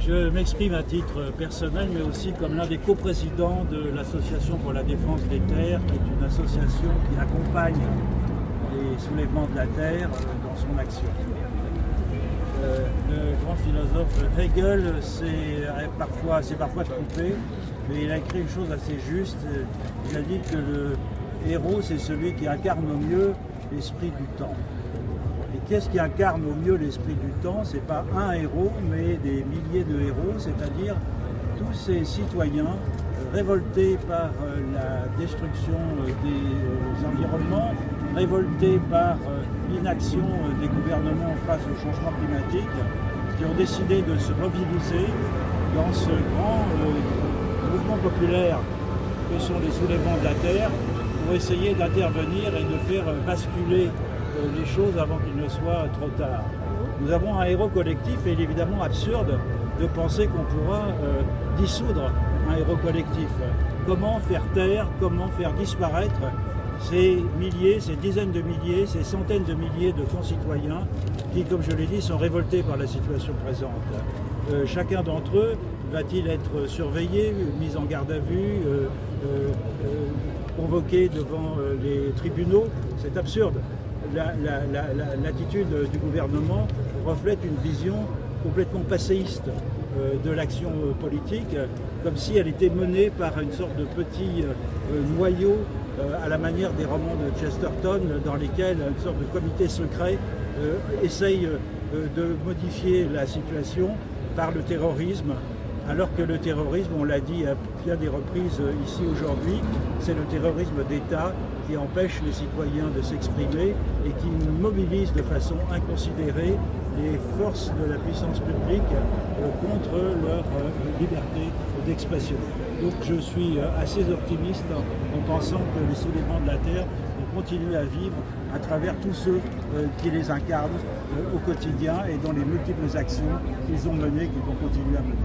Je m'exprime à titre personnel, mais aussi comme l'un des coprésidents de l'Association pour la défense des terres, qui est une association qui accompagne les soulèvements de la terre dans son action. Le grand philosophe Hegel s'est parfois trompé, mais il a écrit une chose assez juste. Il a dit que le héros, c'est celui qui incarne au mieux l'esprit du temps. Et qu'est-ce qui incarne au mieux l'esprit du temps? Ce n'est pas un héros, mais des milliers de héros, c'est-à-dire tous ces citoyens révoltés par la destruction des environnements, révoltés par l'inaction des gouvernements face au changement climatique, qui ont décidé de se mobiliser dans ce grand mouvement populaire que sont les soulèvements de la terre, pour essayer d'intervenir et de faire basculer les choses avant qu'il ne soit trop tard. Nous avons un héros collectif et il est évidemment absurde de penser qu'on pourra dissoudre un héros collectif. Comment faire taire, comment faire disparaître ces milliers, ces dizaines de milliers, ces centaines de milliers de concitoyens qui, comme je l'ai dit, sont révoltés par la situation présente. Chacun d'entre eux va-t-il être surveillé, mis en garde à vue, convoqué devant les tribunaux? C'est absurde. L'attitude du gouvernement reflète une vision complètement passéiste de l'action politique, comme si elle était menée par une sorte de petit noyau à la manière des romans de Chesterton, dans lesquels une sorte de comité secret essaye de modifier la situation par le terrorisme, alors que le terrorisme, on l'a dit à bien des reprises ici aujourd'hui, c'est le terrorisme d'État qui empêche les citoyens de s'exprimer et qui mobilise de façon inconsidérée les forces de la puissance publique contre leur liberté d'expression. Donc je suis assez optimiste en pensant que les soulèvements de la terre vont continuer à vivre à travers tous ceux qui les incarnent au quotidien et dans les multiples actions qu'ils ont menées et qu'ils vont continuer à mener.